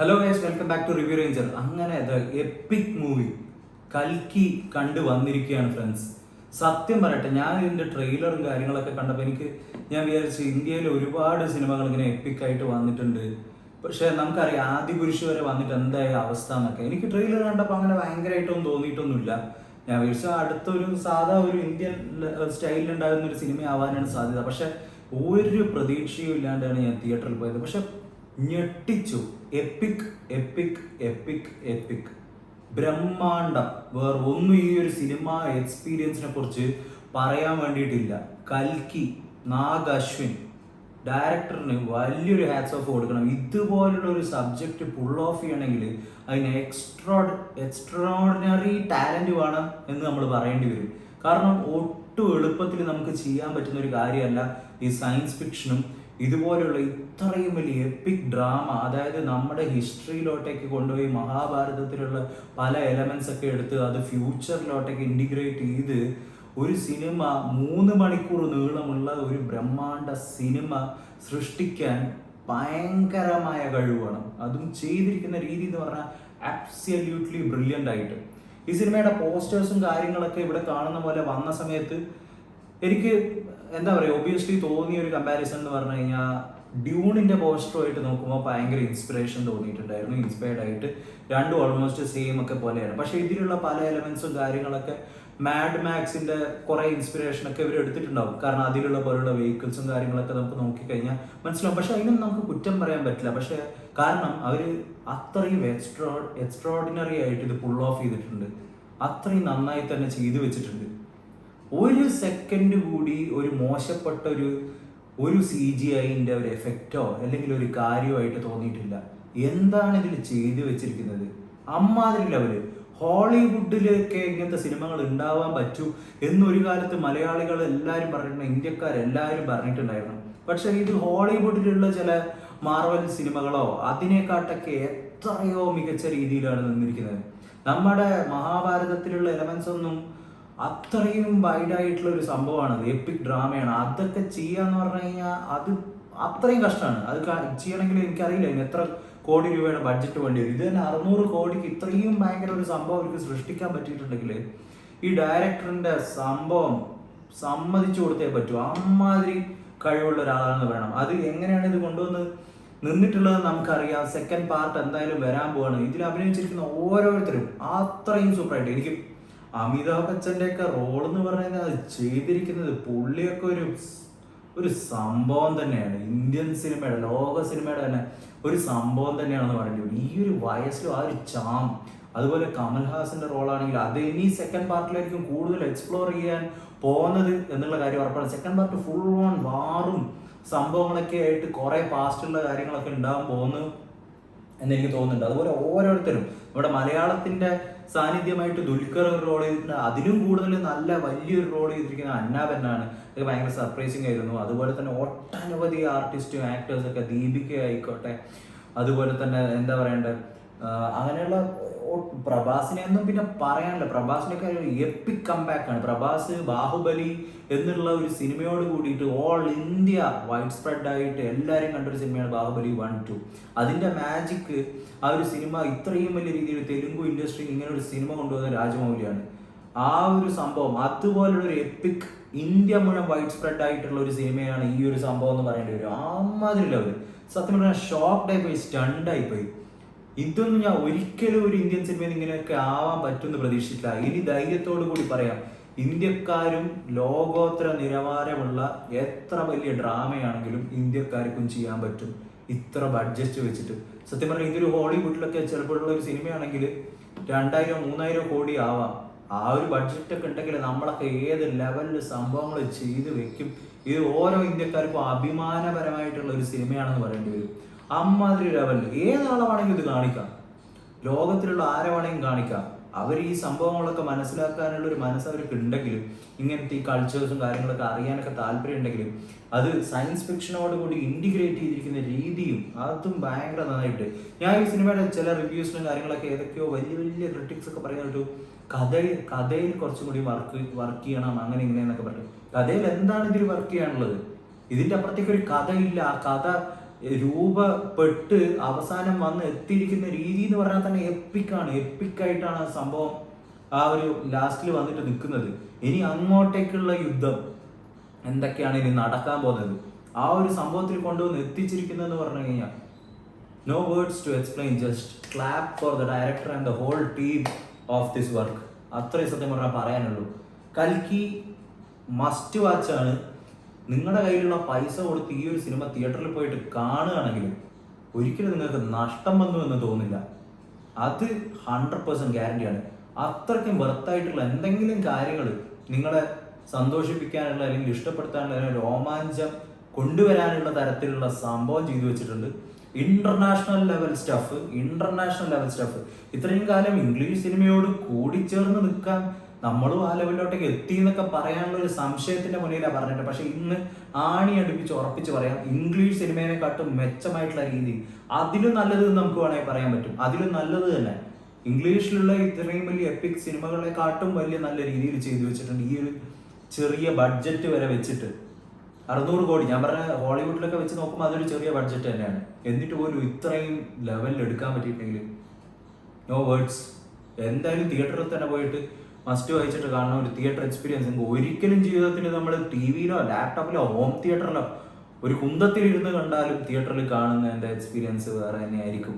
Hello guys, welcome back to Review Ranger. അങ്ങനെ epic movie കൽക്കി കണ്ടു വന്നിരിക്കുകയാണ് ഫ്രണ്ട്സ്. സത്യം പറയട്ടെ, ഞാൻ ഇതിന്റെ ട്രെയിലറും കാര്യങ്ങളൊക്കെ കണ്ടപ്പോൾ ഞാൻ വിചാരിച്ചു ഇന്ത്യയിൽ ഒരുപാട് സിനിമകൾ ഇങ്ങനെ എപ്പിക് ആയിട്ട് വന്നിട്ടുണ്ട്. പക്ഷെ നമുക്കറിയാം ആദിപുരുഷ് വരെ വന്നിട്ട് എന്തായ അവസ്ഥ എന്നൊക്കെ. എനിക്ക് ട്രെയിലർ കണ്ടപ്പോൾ അങ്ങനെ ഭയങ്കരമായിട്ടൊന്നും തോന്നിയിട്ടൊന്നുമില്ല. ഞാൻ വിചാരിച്ച അടുത്തൊരു സാധാ ഒരു ഇന്ത്യൻ സ്റ്റൈലിൽ ഉണ്ടാകുന്ന ഒരു സിനിമ ആവാനാണ് സാധ്യത. പക്ഷെ ഒരു പ്രതീക്ഷയും ഇല്ലാണ്ടാണ് ഞാൻ തിയേറ്ററിൽ പോയത്. പക്ഷെ ഞെട്ടിച്ചു. EPIC EPIC EPIC EPIC ബ്രഹ്മാണ്ഡം. വേറെ ഒന്നും ഈ ഒരു സിനിമ എക്സ്പീരിയൻസിനെ കുറിച്ച് പറയാൻ വേണ്ടിയിട്ടില്ല. കൽക്കി, നാഗ് അശ്വിൻ ഡയറക്ടറിന് വലിയൊരു ഹാറ്റ്സ് ഓഫ് കൊടുക്കണം. ഇതുപോലുള്ള ഒരു സബ്ജക്റ്റ് പുൾ ഓഫ് ചെയ്യണമെങ്കിൽ അതിന് എക്സ്ട്രോർഡിനറി ടാലൻറ്റ് വേണം എന്ന് നമ്മൾ പറയേണ്ടി വരും. കാരണം ഒട്ടും എളുപ്പത്തിൽ നമുക്ക് ചെയ്യാൻ പറ്റുന്ന ഒരു കാര്യമല്ല ഈ സയൻസ് ഫിക്ഷനും ഇതുപോലെയുള്ള ഇത്രയും വലിയ എപ്പിക് ഡ്രാമ. അതായത് നമ്മുടെ ഹിസ്റ്ററിയിലോട്ടേക്ക് കൊണ്ടുപോയി മഹാഭാരതത്തിലുള്ള പല എലമെന്റ്സ് ഒക്കെ എടുത്ത് അത് ഫ്യൂച്ചറിലോട്ടേക്ക് ഇൻറ്റിഗ്രേറ്റ് ചെയ്ത് ഒരു സിനിമ 3 മണിക്കൂർ നീളമുള്ള ഒരു ബ്രഹ്മാണ്ഡ സിനിമ സൃഷ്ടിക്കാൻ ഭയങ്കരമായ കഴിവ് വേണം. അതും ചെയ്തിരിക്കുന്ന രീതി എന്ന് പറഞ്ഞാൽ അബ്സല്യൂട്ട്ലി ബ്രില്യൻ്റ് ആയിട്ട്. ഈ സിനിമയുടെ പോസ്റ്റേഴ്സും കാര്യങ്ങളൊക്കെ ഇവിടെ കാണുന്ന പോലെ വന്ന സമയത്ത് എനിക്ക് എന്താ പറയുക, ഒബിയസ്ലി തോന്നിയ ഒരു കമ്പാരിസൺ എന്ന് പറഞ്ഞു കഴിഞ്ഞാൽ ഡ്യൂണിന്റെ പോസ്റ്ററുമായിട്ട് നോക്കുമ്പോൾ ഭയങ്കര ഇൻസ്പിറേഷൻ തോന്നിയിട്ടുണ്ടായിരുന്നു. ഇൻസ്പയർഡ് ആയിട്ട് രണ്ടും ഓൾമോസ്റ്റ് സെയിം ഒക്കെ പോലെയാണ്. പക്ഷെ ഇതിലുള്ള പല എലമെന്റ്സും കാര്യങ്ങളൊക്കെ മാഡ് മാക്സിന്റെ കുറെ ഇൻസ്പിറേഷൻ ഒക്കെ ഇവർ എടുത്തിട്ടുണ്ടാവും. കാരണം അതിലുള്ള പോലുള്ള വെഹിക്കിൾസും കാര്യങ്ങളൊക്കെ നമുക്ക് നോക്കിക്കഴിഞ്ഞാൽ മനസ്സിലാവും. പക്ഷെ അതിനൊന്നും നമുക്ക് കുറ്റം പറയാൻ പറ്റില്ല. പക്ഷെ കാരണം അവർ അത്രയും എക്സ്ട്രോർഡിനറി ആയിട്ട് ഇത് പുൾ ഓഫ് ചെയ്തിട്ടുണ്ട്. അത്രയും നന്നായി തന്നെ ചെയ്തു വെച്ചിട്ടുണ്ട്. ഒരു സെക്കൻഡ് കൂടി ഒരു മോശപ്പെട്ട ഒരു CGIന്റെ ഒരു എഫക്റ്റോ അല്ലെങ്കിൽ ഒരു കാര്യമായിട്ട് തോന്നിയിട്ടില്ല. എന്താണ് ഇതിൽ ചെയ്തു വെച്ചിരിക്കുന്നത്? അമ്മാതിരി ലെവല്. ഹോളിവുഡിലൊക്കെ ഇങ്ങനത്തെ സിനിമകൾ ഉണ്ടാവാൻ പറ്റൂ എന്നൊരു കാലത്ത് മലയാളികൾ എല്ലാവരും പറഞ്ഞിട്ടുണ്ട്, ഇന്ത്യക്കാരെല്ലാവരും പറഞ്ഞിട്ടുണ്ടായിരുന്നു. പക്ഷെ ഇത് ഹോളിവുഡിലുള്ള ചില മാർവൽ സിനിമകളോ അതിനെക്കാട്ടൊക്കെ എത്രയോ മികച്ച രീതിയിലാണ് നിന്നിരിക്കുന്നത്. നമ്മുടെ മഹാഭാരതത്തിലുള്ള എലമെന്റ്സ് ഒന്നും അത്രയും വൈഡായിട്ടുള്ള ഒരു സംഭവമാണ്. എപ്പിക് ഡ്രാമയാണ്. അതൊക്കെ ചെയ്യാന്ന് പറഞ്ഞു കഴിഞ്ഞാൽ അത് അത്രയും കഷ്ടമാണ്. അത് ചെയ്യണമെങ്കിൽ എനിക്കറിയില്ല ഇനി എത്ര കോടി രൂപയുടെ ബഡ്ജറ്റ് വേണ്ടി വരും. ഇത് തന്നെ 600 കോടിക്ക് ഇത്രയും ഭയങ്കര ഒരു സംഭവം അവർക്ക് സൃഷ്ടിക്കാൻ പറ്റിയിട്ടുണ്ടെങ്കിൽ ഈ ഡയറക്ടറിന്റെ സംഭവം സമ്മതിച്ചു കൊടുത്തേ പറ്റൂ. അമ്മാതിരി കഴിവുള്ള ഒരാളാണെന്ന് പറയണം. അത് എങ്ങനെയാണ് ഇത് കൊണ്ടുവന്ന് നിന്നിട്ടുള്ളത് നമുക്കറിയാം. സെക്കൻഡ് പാർട്ട് എന്തായാലും വരാൻ പോവാണ്. ഇതിൽ അഭിനയിച്ചിരിക്കുന്ന ഓരോരുത്തരും അത്രയും സൂപ്പറായിട്ട്. എനിക്ക് അമിതാഭ് ബച്ചന്റെ ഒക്കെ റോൾ എന്ന് പറഞ്ഞാൽ അത് ചെയ്തിരിക്കുന്നത് പുള്ളിയൊക്കെ ഒരു സംഭവം തന്നെയാണ്. ഇന്ത്യൻ സിനിമയുടെ ലോക സിനിമയുടെ തന്നെ ഒരു സംഭവം തന്നെയാണെന്ന് പറയേണ്ടി വരും. ഈ ഒരു വയസ്സിലും ആ ഒരു ചാം. അതുപോലെ കമൽഹാസന്റെ റോളാണെങ്കിൽ അത് ഇനി സെക്കൻഡ് പാർട്ടിലായിരിക്കും കൂടുതൽ എക്സ്പ്ലോർ ചെയ്യാൻ പോകുന്നത് എന്നുള്ള കാര്യം ഉറപ്പാണ്. സെക്കൻഡ് പാർട്ട് ഫുൾ ഓൺ വാറും സംഭവങ്ങളൊക്കെ ആയിട്ട് കുറെ പാസ്റ്റുള്ള കാര്യങ്ങളൊക്കെ ഉണ്ടാകാൻ പോകുന്നു എന്നെനിക്ക് തോന്നുന്നുണ്ട്. അതുപോലെ ഓരോരുത്തരും നമ്മുടെ മലയാളത്തിന്റെ സാന്നിധ്യമായിട്ട് ദുൽഖർ ഒരു റോൾ ചെയ്തിട്ടുണ്ട്. അതിലും കൂടുതൽ നല്ല വലിയൊരു റോൾ ചെയ്തിരിക്കുന്ന അന്നാബെന്നാണ്. അത് ഭയങ്കര സർപ്രൈസിങ് ആയിരുന്നു. അതുപോലെ തന്നെ ഒട്ടനവധി ആർട്ടിസ്റ്റും ആക്ടേഴ്സൊക്കെ, ദീപിക ആയിക്കോട്ടെ, അതുപോലെ തന്നെ എന്താ പറയണ്ടത്, അങ്ങനെയുള്ള പ്രഭാസിനെ ഒന്നും പിന്നെ പറയാനില്ല. പ്രഭാസിനൊക്കെ ഒരു എപ്പിക് കംബാക്ക് ആണ്. പ്രഭാസ് ബാഹുബലി എന്നുള്ള ഒരു സിനിമയോട് കൂടിയിട്ട് ഓൾ ഇന്ത്യ വൈഡ് സ്പ്രെഡ് ആയിട്ട് എല്ലാവരും കണ്ടൊരു സിനിമയാണ് ബാഹുബലി 1, 2. അതിന്റെ മാജിക് ആ ഒരു സിനിമ ഇത്രയും വലിയ രീതിയിൽ തെലുങ്ക് ഇൻഡസ്ട്രി ഇങ്ങനെ ഒരു സിനിമ കൊണ്ടുവന്ന രാജമൗലിയാണ്. ആ ഒരു സംഭവം അതുപോലുള്ള ഒരു എപ്പിക് ഇന്ത്യ മുഴുവൻ വൈഡ് സ്പ്രെഡ് ആയിട്ടുള്ള ഒരു സിനിമയാണ് ഈ ഒരു സംഭവം എന്ന് പറയേണ്ടി വരും. അമ്മാതിരി ലെവല്. സത്യം പറഞ്ഞാൽ ഷോക്ക്ഡായി പോയി, സ്റ്റണ്ടായി പോയി. ഇതൊന്നും ഞാൻ ഒരിക്കലും ഒരു ഇന്ത്യൻ സിനിമയിൽ ഇങ്ങനെയൊക്കെ ആവാൻ പറ്റുമെന്ന് പ്രതീക്ഷിച്ചില്ല. ഇനി ധൈര്യത്തോടു കൂടി പറയാം, ഇന്ത്യക്കാരും ലോകോത്തര നിലവാരമുള്ള എത്ര വലിയ ഡ്രാമയാണെങ്കിലും ഇന്ത്യക്കാർക്കും ചെയ്യാൻ പറ്റും ഇത്ര ബഡ്ജറ്റ് വെച്ചിട്ട്. സത്യം പറഞ്ഞാൽ ഇതൊരു ഹോളിവുഡിലൊക്കെ ചിലപ്പോഴുള്ള ഒരു സിനിമയാണെങ്കിൽ 2000-3000 കോടി ആവാം. ആ ഒരു ബഡ്ജറ്റ് ഒക്കെ ഉണ്ടെങ്കിൽ നമ്മളൊക്കെ ഏത് ലെവലിൽ സംഭവങ്ങൾ ചെയ്ത് വെക്കും. ഇത് ഓരോ ഇന്ത്യക്കാർക്കും അഭിമാനപരമായിട്ടുള്ള ഒരു സിനിമയാണെന്ന് പറയേണ്ടി വരും. അമ്മാതിരി ലെവലിൽ ഏതാളെ വേണമെങ്കിലും ഇത് കാണിക്കാം. ലോകത്തിലുള്ള ആരെ വേണമെങ്കിലും കാണിക്കാം. അവർ ഈ സംഭവങ്ങളൊക്കെ മനസ്സിലാക്കാനുള്ള ഒരു മനസ്സ് അവർക്ക് ഉണ്ടെങ്കിലും, ഇങ്ങനത്തെ ഈ കൾച്ചേഴ്സും കാര്യങ്ങളൊക്കെ അറിയാനൊക്കെ താല്പര്യം ഉണ്ടെങ്കിലും, അത് സയൻസ് ഫിക്ഷനോട് കൂടി ഇൻറ്റിഗ്രേറ്റ് ചെയ്തിരിക്കുന്ന രീതിയും അതും ഭയങ്കര നന്നായിട്ട്. ഞാൻ ഈ സിനിമയുടെ ചില റിവ്യൂസിനും കാര്യങ്ങളൊക്കെ ഏതൊക്കെയോ വലിയ വലിയ ക്രിട്ടിക്സ് ഒക്കെ പറയുന്നത് കഥയിൽ കുറച്ചും കൂടി വർക്ക് ചെയ്യണം അങ്ങനെ ഇങ്ങനെ എന്നൊക്കെ പറഞ്ഞു. കഥയിൽ എന്താണ് ഇതിൽ വർക്ക് ചെയ്യാനുള്ളത്? ഇതിന്റെ അപ്പുറത്തേക്ക് ഒരു കഥയില്ല. ആ കഥ രൂപപ്പെട്ട് അവസാനം വന്ന് എത്തിയിരിക്കുന്ന രീതി എന്ന് പറഞ്ഞാൽ തന്നെ എപ്പിക്കാണ്. എപ്പിക്കായിട്ടാണ് ആ സംഭവം ആ ഒരു ലാസ്റ്റിൽ വന്നിട്ട് നിൽക്കുന്നത്. ഇനി അങ്ങോട്ടേക്കുള്ള യുദ്ധം എന്തൊക്കെയാണ് ഇനി നടക്കാൻ പോകുന്നത്, ആ ഒരു സംഭവത്തിൽ കൊണ്ടുവന്ന് എത്തിച്ചിരിക്കുന്നതെന്ന് പറഞ്ഞു കഴിഞ്ഞാൽ no words to explain, just clap for the director and the whole team of this work. അത്രയും സത്യം പറഞ്ഞാൽ പറയാനുള്ളൂ. കൽക്കി മസ്റ്റ് വാച്ചാണ്. നിങ്ങളുടെ കയ്യിലുള്ള പൈസ കൊടുത്ത് ഈ ഒരു സിനിമ തിയേറ്ററിൽ പോയിട്ട് കാണുകയാണെങ്കിൽ ഒരിക്കലും നിങ്ങൾക്ക് നഷ്ടം വന്നു എന്ന് തോന്നില്ല. അത് 100% ഗ്യാരണ്ടിയാണ്. അത്രയ്ക്കും വെർത്തായിട്ടുള്ള എന്തെങ്കിലും കാര്യങ്ങൾ നിങ്ങളെ സന്തോഷിപ്പിക്കാനുള്ള അല്ലെങ്കിൽ ഇഷ്ടപ്പെടുത്താനുള്ള രോമാഞ്ചം കൊണ്ടുവരാനുള്ള തരത്തിലുള്ള സംഭവം ചെയ്തു വെച്ചിട്ടുണ്ട്. International level stuff. ഇത്രയും കാലം ഇംഗ്ലീഷ് സിനിമയോട് കൂടിച്ചേർന്ന് നിൽക്കാൻ നമ്മളും ആ ലെവലിലോട്ടേക്ക് എത്തി എന്നൊക്കെ പറയാനുള്ള ഒരു സംശയത്തിന്റെ മുന്നിലാണ് പറഞ്ഞിട്ട്. പക്ഷെ ഇന്ന് ആണി അടുപ്പിച്ച് ഉറപ്പിച്ച് പറയാം, ഇംഗ്ലീഷ് സിനിമേനെക്കാട്ടും മെച്ചമായിട്ടുള്ള രീതി, അതിലും നല്ലത് നമുക്ക് വേണമെങ്കിൽ പറയാൻ പറ്റും. അതിലും നല്ലത് തന്നെ ഇംഗ്ലീഷിലുള്ള ഇത്രയും വലിയ എപ്പിക് സിനിമകളെക്കാട്ടും വലിയ നല്ല രീതിയിൽ ചെയ്തു വെച്ചിട്ടുണ്ട്. ഈ ഒരു ചെറിയ ബഡ്ജറ്റ് വരെ വെച്ചിട്ട് 600 കോടി, ഞാൻ പറഞ്ഞ ഹോളിവുഡിലൊക്കെ വെച്ച് നോക്കുമ്പോൾ അതൊരു ചെറിയ ബഡ്ജറ്റ് തന്നെയാണ്. എന്നിട്ട് പോലും ഇത്രയും ലെവലിൽ എടുക്കാൻ പറ്റിയിട്ടെങ്കിൽ നോ വേർഡ്സ്. എന്തായാലും തിയേറ്ററിൽ തന്നെ പോയിട്ട് മസ്റ്റ് വായിച്ചിട്ട് കാണുന്ന ഒരു തിയേറ്റർ എക്സ്പീരിയൻസ് നിങ്ങൾക്ക് ഒരിക്കലും ജീവിതത്തിൽ നമ്മൾ ടി വിയിലോ ലാപ്ടോപ്പിലോ ഹോം തിയേറ്ററിലോ ഒരു കുന്തത്തിലിരുന്ന് കണ്ടാലും തിയേറ്ററിൽ കാണുന്ന എൻ്റെ എക്സ്പീരിയൻസ് വേറെ തന്നെയായിരിക്കും.